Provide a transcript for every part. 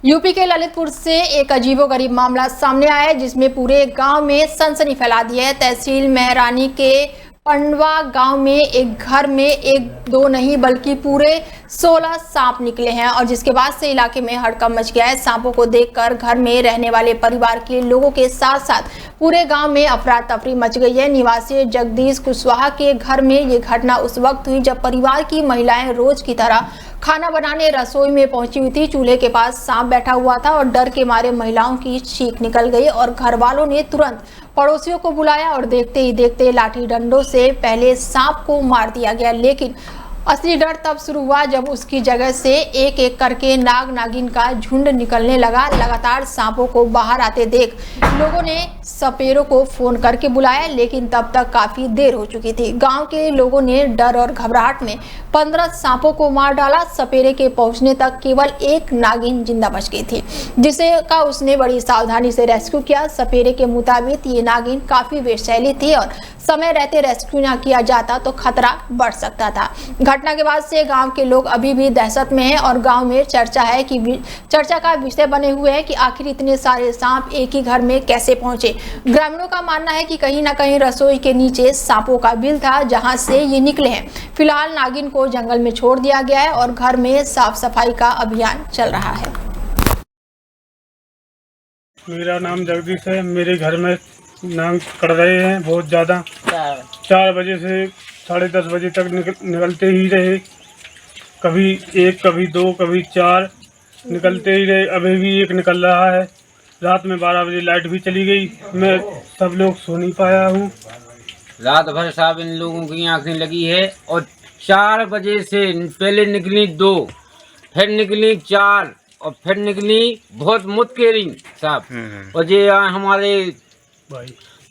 UP के ललितपुर से एक अजीबोगरीब मामला सामने आया है जिसमें पूरे गांव में सनसनी फैला दी है। तहसील मेहरानी के पंडवा गांव में एक घर में एक दो नहीं बल्कि पूरे 16 सांप निकले हैं और जिसके बाद से इलाके में हड़कंप मच गया है। सांपों को देखकर घर में रहने वाले परिवार के लोगों के साथ साथ पूरे गांव में अफरा तफरी मच गई है। निवासी जगदीश कुशवाहा के घर में ये घटना उस वक्त हुई जब परिवार की महिलाएं रोज की तरह खाना बनाने रसोई में पहुंची हुई थी। चूल्हे के पास सांप बैठा हुआ था और डर के मारे महिलाओं की चीख निकल गई और घर वालों ने तुरंत पड़ोसियों को बुलाया और देखते ही देखते लाठी डंडों से पहले सांप को मार दिया गया। लेकिन असली डर तब शुरू हुआ जब उसकी जगह से एक एक करके नाग नागिन का झुंड निकलने लगा। लगातार सांपों को बाहर आते देख लोगों ने सपेरों को फोन करके बुलाया, लेकिन तब तक काफी देर हो चुकी थी। गांव के लोगों ने डर और घबराहट में 15 सांपों को मार डाला। सपेरे के पहुंचने तक केवल एक नागिन जिंदा बच गई थी, जिसे का उसने बड़ी सावधानी से रेस्क्यू किया। सपेरे के मुताबिक ये नागिन काफी विषैली थी और समय रहते रेस्क्यू न किया जाता तो खतरा बढ़ सकता था। घटना के बाद से गांव के लोग अभी भी दहशत में हैं और गांव में चर्चा का विषय बने हुए हैं कि आखिर इतने सारे सांप एक ही घर में कैसे पहुंचे। ग्रामीणों का मानना है कि कहीं न कहीं रसोई के नीचे सांपों का बिल था जहां से ये निकले हैं। फिलहाल नागिन को जंगल में छोड़ दिया गया है और घर में साफ सफाई का अभियान चल रहा है। मेरा नाम जगदीश है। मेरे घर में नाग कड़ रहे हैं बहुत ज़्यादा। 4 बजे से 10:30 बजे तक निकलते ही रहे। कभी एक, कभी 2, कभी 4 निकलते ही रहे। अभी भी एक निकल रहा है। रात में 12 बजे लाइट भी चली गई। मैं सब लोग सो नहीं पाया हूँ। रात भर साहब इन लोगों की आँखें लगी है और 4 बजे से पहले निकली 2, फिर निकली 4 और फिर निकली बहुत मुतकेरी साहब। और ये हमारे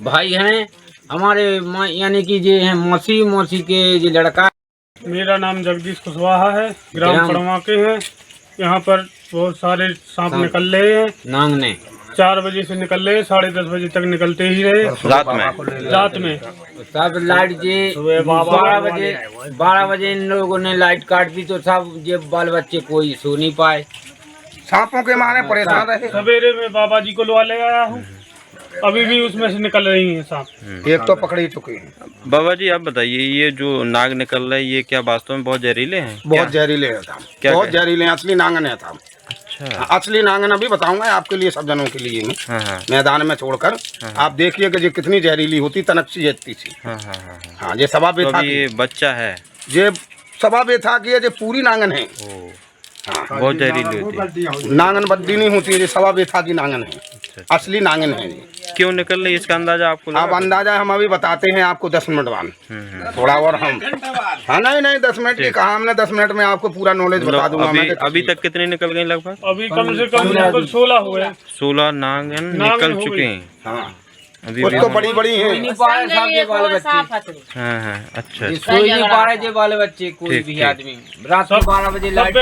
भाई हैं, हमारे यानी कि ये हैं मौसी के ये लड़का। मेरा नाम जगदीश कुशवाहा है, ग्राम पंडवा के हैं। यहाँ पर बहुत सारे सांप निकल रहे हैं। नांग ने 4 बजे से निकल रहे, 10:30 बजे तक निकलते ही रहे। रात में साहब लाइट जी 12 बजे इन लोगों ने लाइट काट दी तो साहब ये बाल बच्चे कोई सो नहीं पाए। सांपों के मारे परेशान रहे। सवेरे में बाबा जी को लवा ले आया हूँ। अभी भी उसमें से निकल रही हैं सांप। एक तो पकड़ी चुके हैं। बाबा जी आप बताइए, ये जो नाग निकल रहे हैं ये क्या वास्तव में बहुत जहरीले हैं? बहुत जहरीले है था, बहुत जहरीले हैं। असली नांगन है था। अच्छा, असली नांगन अभी बताऊंगा आपके लिए, सब जनों के लिए मैं हाँ। मैदान में छोड़कर आप देखिए कि ये कितनी जहरीली होती, तनकसी जैसी थी। हाँ, ये सवा बेथा तो ये बच्चा है, ये सवा बेथा की है, ये पूरी नांगन है। हाँ, बहुत जहरीली होती है। नांगन बद्दी नहीं होती, ये सवा बेथा की नांगन है। असली नांगन है ये। क्यों निकल रही है इसका अंदाजा आपको लगा? अब अंदाजा हम अभी बताते हैं आपको 10 मिनट बाद। थोड़ा और हम हाँ नहीं 10 मिनट की कहा हमने। 10 मिनट में आपको पूरा नॉलेज बता दूंगा मैं। अभी तक कितने निकल गए लगभग? अभी कम से कम 16 हुए। 16 नागन निकल चुके हैं। हाँ, अभी कुछ तो बड़ी बड़ी हैं। हाँ, अच्छा। सोई नहीं पा रहे थे बाल बच्चे, कोई भी आदमी। रात को 12 बजे लाइट